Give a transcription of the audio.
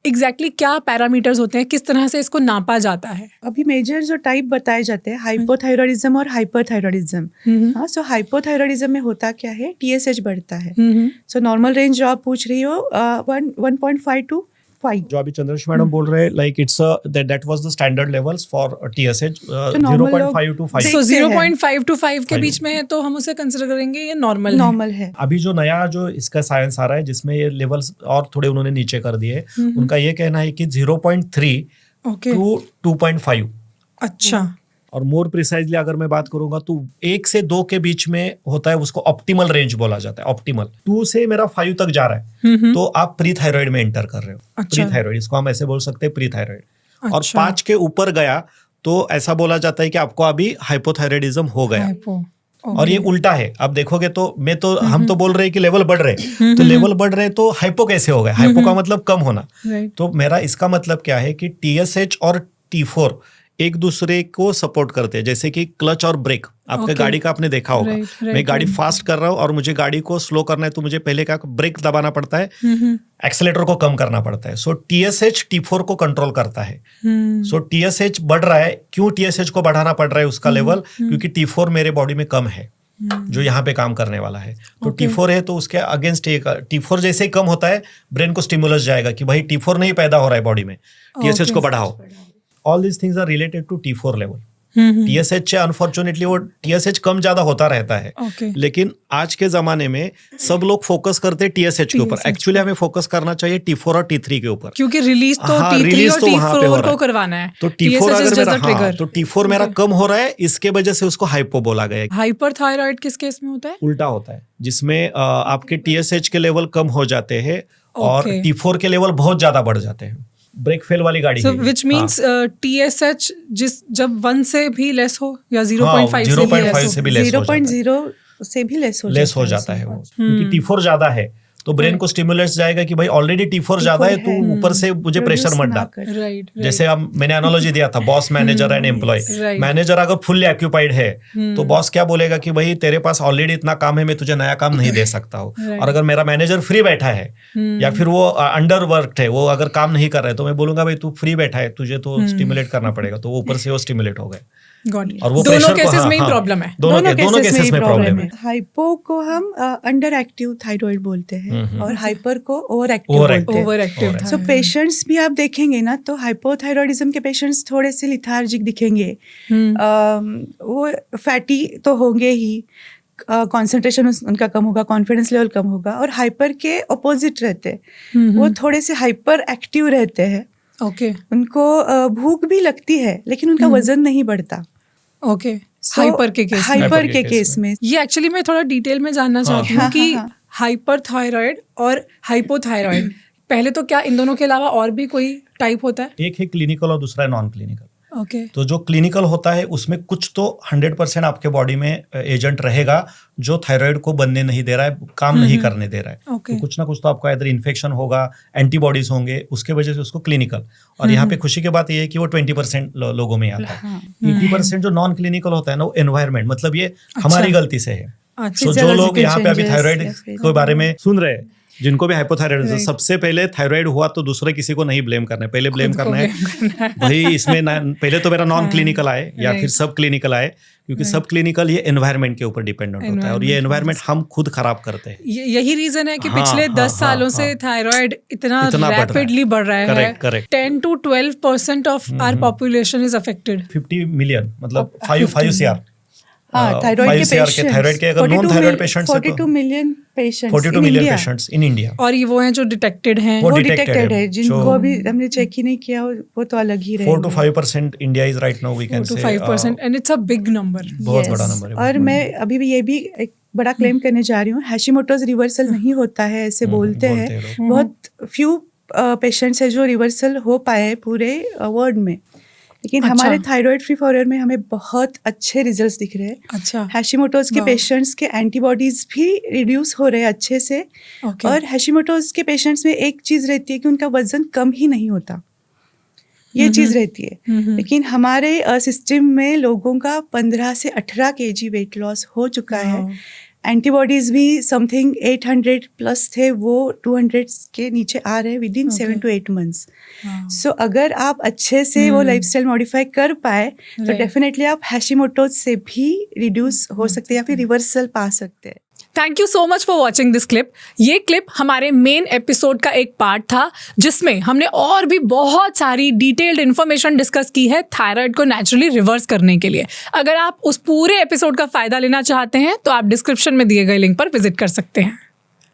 Exactly क्या parameters होते हैं, किस तरह से इसको नापा जाता है? अभी मेजर जो टाइप बताए जाते हैं हाइपोथायरॉयडिज्म और हाइपरथायरॉयडिज्म। हाँ, सो हाइपोथायरॉयडिज्म में होता क्या है, TSH बढ़ता है। सो नॉर्मल रेंज जो आप पूछ रही हो 1.5 to 5। जो अभी चंद्रश मैडम बोल रहे हैं, like it's that was the standard levels for TSH, normal 0.5 to 5। सो देखते हैं। 0.5 to 5 के बीच में है तो हम उसे कंसिडर करेंगे ये नॉर्मल है। अभी जो नया जो इसका साइंस आ रहा है जिसमें ये लेवल्स और थोड़े उन्होंने नीचे कर दिए, उनका ये कहना है कि 0.3 to 2.5। अच्छा। और मोर प्रिसाइजली अगर मैं बात करूंगा तो 1 से 2 के बीच में होता है, उसको ऑप्टिमल रेंज बोला जाता है। ऑप्टिमल 2 से मेरा 5 तक जा रहा है तो आप प्री थायराइड में एंटर कर रहे हो। प्री थायराइड, इसको हम ऐसे बोल सकते हैं, प्री थायराइड। और 5 के ऊपर गया तो ऐसा बोला जाता है कि आपको अभी हाइपोथायराइडिज्म हो गया। और ये उल्टा है, अब देखोगे तो हम तो बोल रहे हैं कि लेवल बढ़ रहे, तो लेवल बढ़ रहे तो हाइपो कैसे हो गया? हाइपो का मतलब कम होना। तो मेरा इसका मतलब क्या है कि TSH और T4 एक दूसरे को सपोर्ट करते हैं। जैसे कि क्लच और ब्रेक, आपके गाड़ी का आपने देखा होगा। मैं गाड़ी फास्ट कर रहा हूँ और मुझे गाड़ी को स्लो करना है तो मुझे पहले क्या ब्रेक दबाना पड़ता है, एक्सेलेटर को कम करना पड़ता है। सो TSH T4 को कंट्रोल करता है। सो TSH बढ़ रहा है। क्यों TSH को बढ़ाना पड़ रहा है उसका लेवल? क्योंकि T4 मेरे बॉडी में कम है जो यहाँ पे काम करने वाला है। तो T4 है तो उसके अगेंस्ट एक T4 जैसे ही कम होता है ब्रेन को स्टिमुलस जाएगा कि भाई T4 नहीं पैदा हो रहा है बॉडी में, TSH को बढ़ाओ। All these things are related to T4 level। TSH से अनफॉर्चुनेटली वो TSH कम ज्यादा होता रहता है। लेकिन आज के जमाने में सब लोग फोकस करते हैं TSH के ऊपर। एक्चुअली हमें फोकस करना चाहिए T4 और T3 के ऊपर, क्योंकि रिलीज तो T3 और T4 को करवाना है। तो T4 अगर मेरा तो T4 मेरा कम हो रहा है, इसके वजह से उसको हाइपो बोला गया है। हाइपरथायराइड किस केस में होता है? उल्टा होता है, जिसमें आपके TSH के लेवल कम हो जाते हैं और T4 के लेवल बहुत ज्यादा बढ़ जाते हैं। ब्रेक फेल वाली गाड़ी है। व्हिच मींस TSH जब 1 से भी लेस हो या 0.5 से भी लेस हो, 0.0 से भी लेस हो जाता है वो, क्योंकि T4 ज्यादा है तो ब्रेन को स्टिमुलेट्स जाएगा कि भाई ऑलरेडी T4 ज्यादा है, तू ऊपर से मुझे प्रेशर मत डाल। जैसे अब मैंने एनालॉजी दिया था boss, manager and employee. Manager अगर फुल्ली ऑक्यूपाइड है तो बॉस क्या बोलेगा कि भाई तेरे पास ऑलरेडी इतना काम है, मैं तुझे नया काम नहीं दे सकता हूँ। और अगर मेरा मैनेजर फ्री बैठा है या फिर वो अंडर वर्क्ड है, वो अगर काम नहीं कर रहा है तो मैं बोलूंगा भाई तू फ्री बैठा है, तुझे तो स्टिमुलेट करना पड़ेगा। तो वो ऊपर से वो स्टिमुलेट हो गए। और वो दोनों केसेस में ही प्रॉब्लम है। दोनों केसेस में प्रॉब्लम है। हाइपो को हम अंडर एक्टिव थायराइड बोलते हैं और हाइपर को ओवर एक्टिव। सो पेशेंट्स भी आप देखेंगे ना तो हाइपोथायरॉयडिज्म के पेशेंट्स थोड़े से लिथार्जिक दिखेंगे, वो फैटी तो होंगे ही, कंसंट्रेशन उनका कम होगा, कॉन्फिडेंस लेवल कम होगा। और हाइपर के ऑपोजिट रहते हैं, वो थोड़े से हाइपर एक्टिव रहते हैं। उनको भूख भी लगती है लेकिन उनका वजन नहीं बढ़ता। हाइपर के केस में ये एक्चुअली मैं थोड़ा डिटेल में जानना चाहती हूँ कि हाइपरथायराइड और हाइपोथायराइड, पहले तो क्या इन दोनों के अलावा और भी कोई टाइप होता है? एक है क्लिनिकल और दूसरा है नॉन क्लिनिकल। तो जो क्लिनिकल होता है उसमें कुछ तो 100% आपके बॉडी में एजेंट रहेगा जो थायराइड को बनने नहीं दे रहा है, काम नहीं करने दे रहा है। तो कुछ ना कुछ तो आपका इधर इन्फेक्शन होगा, एंटीबॉडीज होंगे, उसके वजह से उसको क्लिनिकल। और यहाँ पे खुशी की बात ये है कि वो 20% लोगों में आता है। 80% जो नॉन क्लिनिकल होता है ना, वो एनवायरमेंट, मतलब ये हमारी गलती से है। तो जो लोग यहाँ पे अभी थायराइड के बारे में सुन रहे हैं, जिनको भी हाइपोथायराइडिज्म, सबसे पहले थायराइड हुआ तो दूसरे किसी को नहीं ब्लेम करना है, पहले ब्लेम करना है भाई इसमें पहले तो मेरा नॉन क्लिनिकल आए या फिर सब क्लिनिकल आए, क्योंकि सब क्लिनिकल ये एनवायरनमेंट के ऊपर डिपेंडेंट होता है और ये एनवायरनमेंट हम खुद खराब करते हैं। यही रीजन है कि पिछले 10 सालों से थायराइड इतना रैपिडली बढ़ रहा है। Correct 10 to 12% of our population is affected. 50 million मतलब 5 CR थायराइड के अगर non thyroid patients 42 million patients in India. और ये वो हैं जो डिटेक्टेड हैं, वो डिटेक्टेड है, जिनको अभी हमने चेक ही नहीं किया वो तो अलग ही रहेंगे। 4 to 5% India is right now we can say 5% and it's a big number, बहुत बड़ा नंबर है। और मैं अभी भी ये भी एक बड़ा क्लेम करने जा रही हूँ, हैशिमोटोज रिवर्सल नहीं होता है ऐसे बोलते हैं। बहुत फ्यू पेशेंट्स है जो रिवर्सल हो पाए पूरे वर्ल्ड में, लेकिन हमारे थायराइड फ्री फॉरवर्ड में हमें बहुत अच्छे रिजल्ट्स दिख रहे हैं। हैशिमोटोज के पेशेंट्स के एंटीबॉडीज भी रिड्यूस हो रहे हैं अच्छे से। और हैशिमोटोज के पेशेंट्स में एक चीज रहती है कि उनका वजन कम ही नहीं होता, ये चीज रहती है। लेकिन हमारे सिस्टम में लोगों का 15 से 18 kg वेट लॉस हो चुका है एंटीबॉडीज भी समथिंग 800 प्लस थे, वो 200 के नीचे आ रहे हैं विद इन 7 to 8 months. सो अगर आप अच्छे से वो लाइफस्टाइल मॉडिफाई कर पाए तो डेफिनेटली आप हैशिमोटोज से भी रिड्यूस हो सकते हैं या फिर रिवर्सल पा सकते हैं. Thank you so much for watching this clip. ये क्लिप हमारे मेन एपिसोड का एक पार्ट था जिसमें हमने और भी बहुत सारी डिटेल्ड इन्फॉर्मेशन डिस्कस की है थायराइड को नेचुरली रिवर्स करने के लिए. अगर आप उस पूरे एपिसोड का फ़ायदा लेना चाहते हैं तो आप डिस्क्रिप्शन में दिए गए लिंक पर विजिट कर सकते हैं.